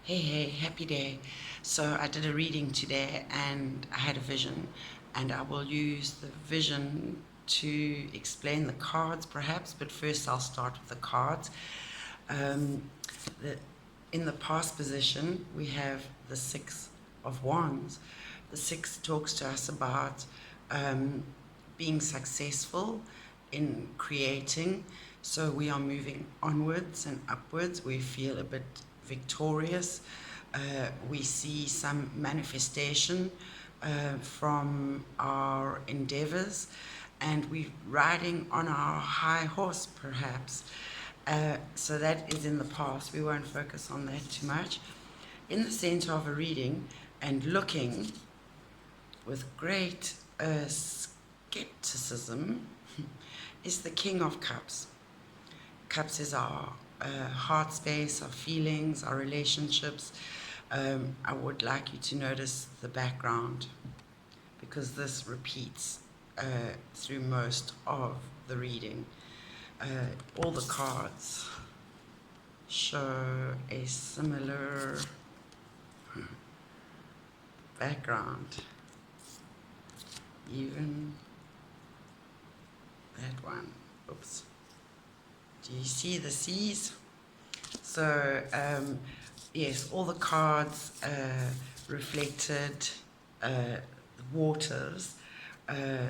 Hey, happy day. So I did a reading today and I had a vision, and I will use the vision to explain the cards perhaps, but first I'll start with the cards. Um, the, in the past position, we have the Six of Wands. The Six talks to us about um, being successful in creating. So we are moving onwards and upwards. We feel a bit victorious. We see some manifestation from our endeavors, and we're riding on our high horse, perhaps. So that is in the past. We won't focus on that too much. In the center of a reading and looking with great skepticism is the King of Cups. Cups is our heart space, our feelings, our relationships. I would like you to notice the background because this repeats through most of the reading. All the cards show a similar background. Even that one. Oops. Do you see the seas? So, yes, all the cards reflected waters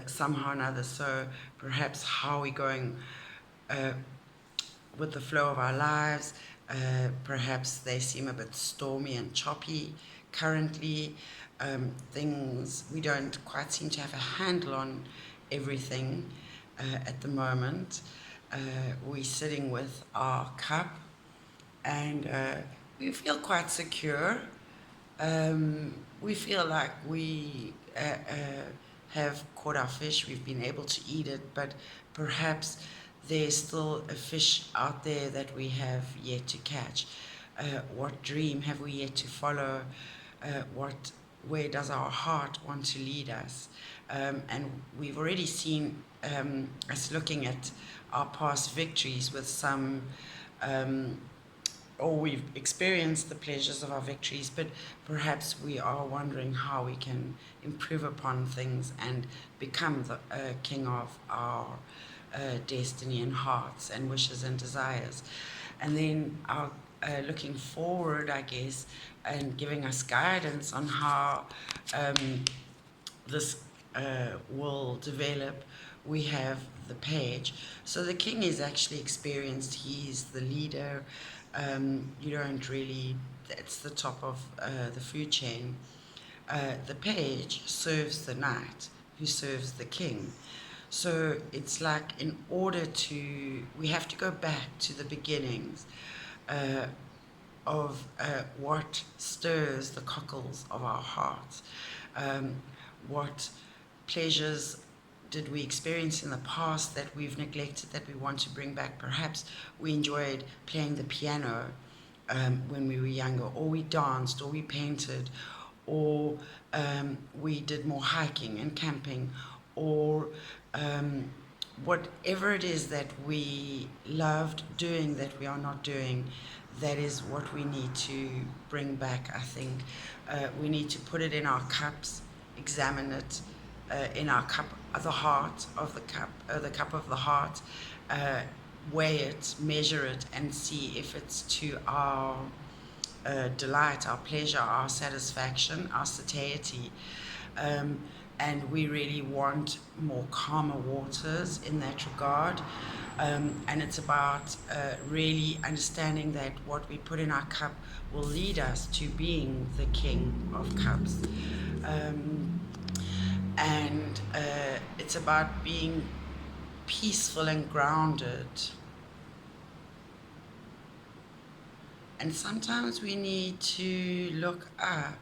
somehow or another. So, perhaps how we're going with the flow of our lives. Perhaps they seem a bit stormy and choppy currently. Things we don't quite seem to have a handle on everything at the moment. We're sitting with our cup and we feel quite secure. We feel like we have caught our fish, we've been able to eat it, but perhaps there's still a fish out there that we have yet to catch. What dream have we yet to follow? Where does our heart want to lead us? And we've already seen us looking at our past victories with some or we've experienced the pleasures of our victories, but perhaps we are wondering how we can improve upon things and become the king of our destiny and hearts and wishes and desires. And then our looking forward, I guess, and giving us guidance on how this will develop. We have the page. So the king is actually experienced. He's the leader. You don't really, that's the top of the food chain. The page serves the knight who serves the king. So it's like in order to, we have to go back to the beginnings of what stirs the cockles of our hearts. What pleasures did we experience in the past that we've neglected that we want to bring back? Perhaps we enjoyed playing the piano when we were younger, or we danced, or we painted, or we did more hiking and camping, or whatever it is that we loved doing that we are not doing. That is what we need to bring back, I think. We need to put it in our cups, examine it in our cup, the heart of the cup of the heart, weigh it, measure it, and see if it's to our delight, our pleasure, our satisfaction, our satiety. And we really want more calmer waters in that regard. And it's about really understanding that what we put in our cup will lead us to being the King of Cups. And it's about being peaceful and grounded. And sometimes we need to look up,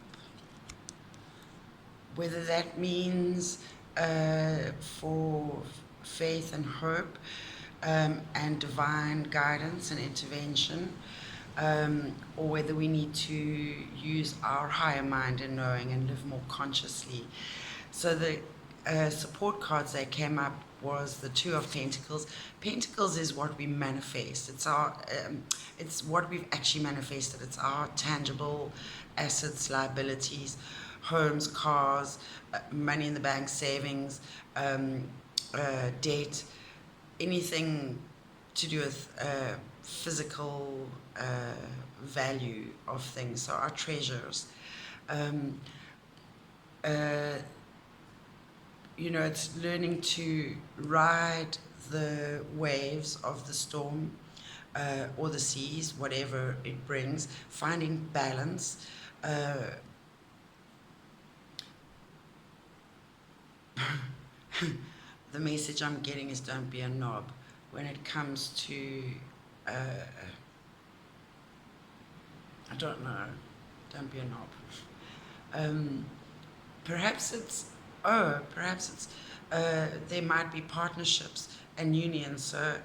whether that means for faith and hope and divine guidance and intervention, or whether we need to use our higher mind and knowing and live more consciously. So the support cards that came up was the Two of Pentacles. Pentacles is what we manifest. It's what we've actually manifested. It's our tangible assets, liabilities, homes, cars, money in the bank, savings, debt, anything to do with physical value of things. So our treasures. Um, uh, it's learning to ride the waves of the storm or the seas, whatever it brings, finding balance. The message I'm getting is don't be a knob when it comes to, I don't know, don't be a knob. Perhaps it's, there might be partnerships and unions, so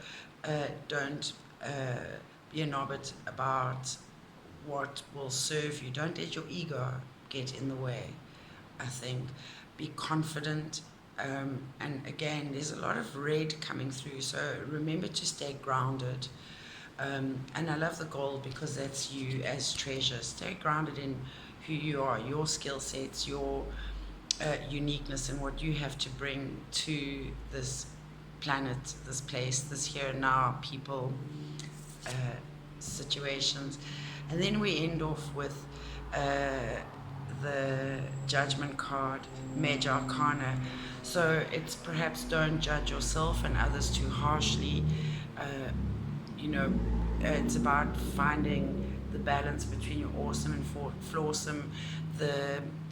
don't be a knobbit about what will serve you. Don't let your ego get in the way, I think. Be confident. And again, there's a lot of red coming through, so remember to stay grounded. And I love the gold because that's you as treasure. Stay grounded in who you are, your skill sets, your uniqueness, and what you have to bring to this planet, this place, this here and now, people, situations. And then we end off with the Judgment card, Major Arcana. So it's perhaps don't judge yourself and others too harshly. It's about finding the balance between your awesome and flawsome.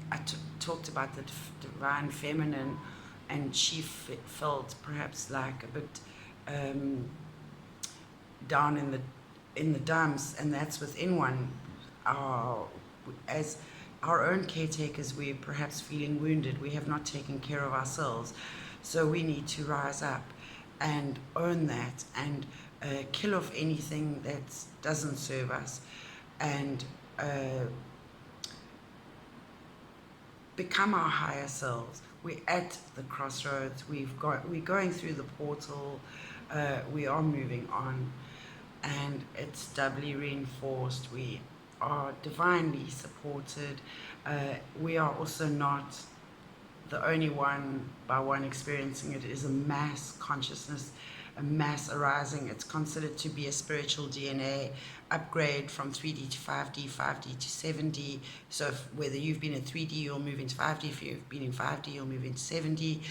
I talked about the divine feminine, and she felt perhaps like a bit down in the dumps, and that's within one. As our own caretakers, we're perhaps feeling wounded. We have not taken care of ourselves, so we need to rise up and own that and kill off anything that doesn't serve us, and become our higher selves. We're at the crossroads. We're going through the portal. We are moving on, and it's doubly reinforced. We are divinely supported. We are also not the only one by one experiencing it. It is a mass consciousness, a mass arising. It's considered to be a spiritual DNA upgrade from 3D to 5D, 5D to 7D. So whether you've been in 3D, you'll move into 5D. If you've been in 5D, you'll move into 7D.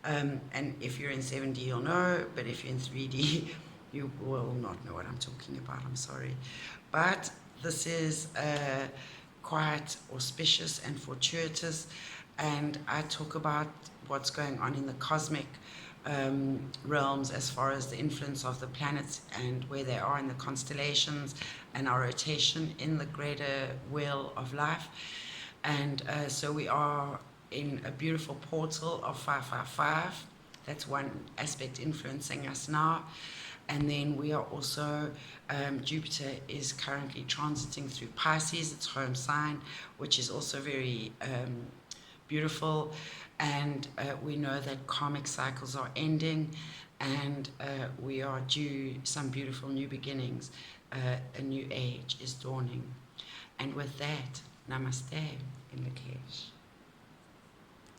And if you're in 7D, you'll know. But if you're in 3D, you will not know what I'm talking about. I'm sorry. But this is quite auspicious and fortuitous. And I talk about what's going on in the cosmic realms as far as the influence of the planets and where they are in the constellations and our rotation in the greater wheel of life. And so we are in a beautiful portal of 555. That's one aspect influencing us now. And then we are also, Jupiter is currently transiting through Pisces, its home sign, which is also very beautiful. And we know that karmic cycles are ending, and we are due some beautiful new beginnings. A new age is dawning. And with that, namaste in Lakesh.